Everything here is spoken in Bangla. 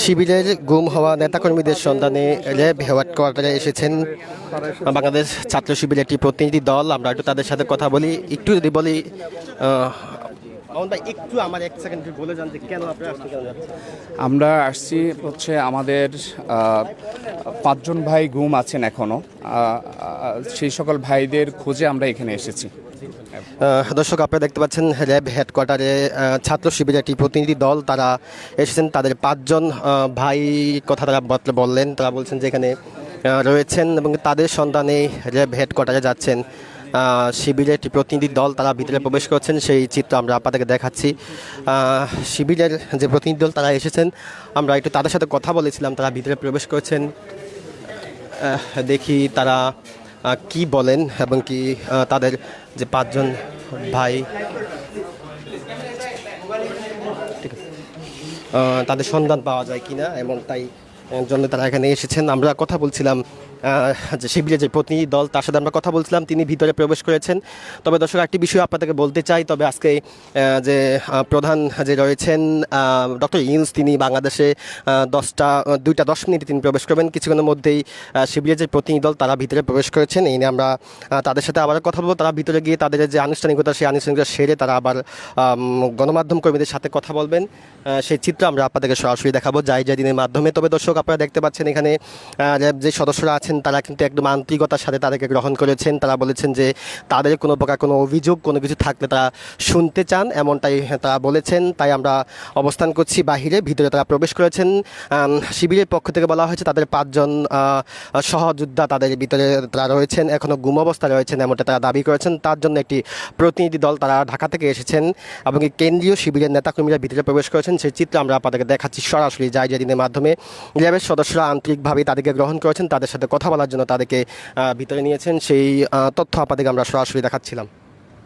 শিবিরের গুম হওয়া নেতাকর্মীদের সন্ধানে র্যাব হেডকোয়ার্টারে এসেছেন বাংলাদেশ ছাত্র শিবিরের একটি প্রতিনিধি দল। আমরা একটু তাদের সাথে কথা বলি। একটু যদি বলি মামুন ভাই, একটু আমার এক সেকেন্ড বলে যান যে কেন আপনারা আসতে কেন যাচ্ছেন? আমরা আসছি হচ্ছে আমাদের 5জন ভাই গুম আছেন এখনো, সেই সকল ভাইদের খোঁজে আমরা এখানে এসেছি। দর্শক, আপনারা দেখতে পাচ্ছেন র্যাব হেডকোয়ার্টারে ছাত্র শিবিরের একটি প্রতিনিধি দল তারা এসেছেন। তাদের 5জন ভাই কথা তারা বললেন। তারা বলছেন যে এখানে রয়েছেন এবং তাদের সন্ধানে র্যাব হেডকোয়ার্টারে যাচ্ছেন। শিবিরের একটি প্রতিনিধি দল তারা ভিতরে প্রবেশ করছেন, সেই চিত্র আমরা আপনাদেরকে দেখাচ্ছি। শিবিরের যে প্রতিনিধি দল তারা এসেছেন, আমরা একটু তাদের সাথে কথা বলেছিলাম। তারা ভিতরে প্রবেশ করছেন, দেখি তারা কি বলেন এবং কি তাদের যে 5জন ভাই ঠিক আছে তাদের সন্ধান পাওয়া যায় কিনা এবং তাই জন্য তারা এখানে এসেছেন। আমরা কথা বলছিলাম যে শিবিরের যে প্রতিনিধি দল তার সাথে আমরা কথা বলছিলাম, তিনি ভিতরে প্রবেশ করেছেন। তবে দর্শক, একটি বিষয় আপনাদেরকে বলতে চাই। তবে আজকে যে প্রধান যে রয়েছেন ডক্টর ইউনূস, তিনি বাংলাদেশে 2টা 10 মিনিটে তিনি প্রবেশ করবেন। কিছুক্ষণের মধ্যেই শিবিরের যে প্রতিনিধি দল তারা ভিতরে প্রবেশ করেছেন। এই নিয়ে আমরা তাদের সাথে আবার কথা বলবো। তারা ভিতরে গিয়ে তাদের যে আনুষ্ঠানিকতা, সেই আনুষ্ঠানিকতা সেরে তারা আবার গণমাধ্যম কর্মীদের সাথে কথা বলবেন। সেই চিত্র আমরা আপনাদেরকে সরাসরি দেখাবো দিনের মাধ্যমে। তবে দর্শক, আপনারা দেখতে পাচ্ছেন এখানে যে সদস্যরা আছেন তারা কিন্তু একদম আন্তরিকতার সাথে তাদেরকে গ্রহণ করেছেন। তারা বলেছেন যে তাদের কোনো প্রকার কোনো অভিযোগ কোনো কিছু থাকলে তারা শুনতে চান, এমনটাই তারা বলেছেন। তাই আমরা অবস্থান করছি বাহিরে। ভিতরে তারা প্রবেশ করেছেন। শিবিরের পক্ষ থেকে বলা হয়েছে তাদের 5জন সহযোদ্ধা তাদের ভিতরে তারা রয়েছেন, এখনও গুম অবস্থায় রয়েছেন, এমনটা তারা দাবি করেছেন। তার জন্য একটি প্রতিনিধি দল তারা ঢাকা থেকে এসেছেন এবং কেন্দ্রীয় শিবিরের নেতাকর্মীরা ভিতরে প্রবেশ করেছেন। সেই চিত্র আমরা আপনাদেরকে দেখাচ্ছি সরাসরি দিনের মাধ্যমে। র্যাবের সদস্যরা আন্তরিকভাবে তাদেরকে গ্রহণ করেছেন, তাদের সাথে কথা বলার জন্য তাদেরকে ভিতরে নিয়েছেন। সেই তথ্য আপনাদেরকে আমরা সরাসরি দেখাচ্ছিলাম।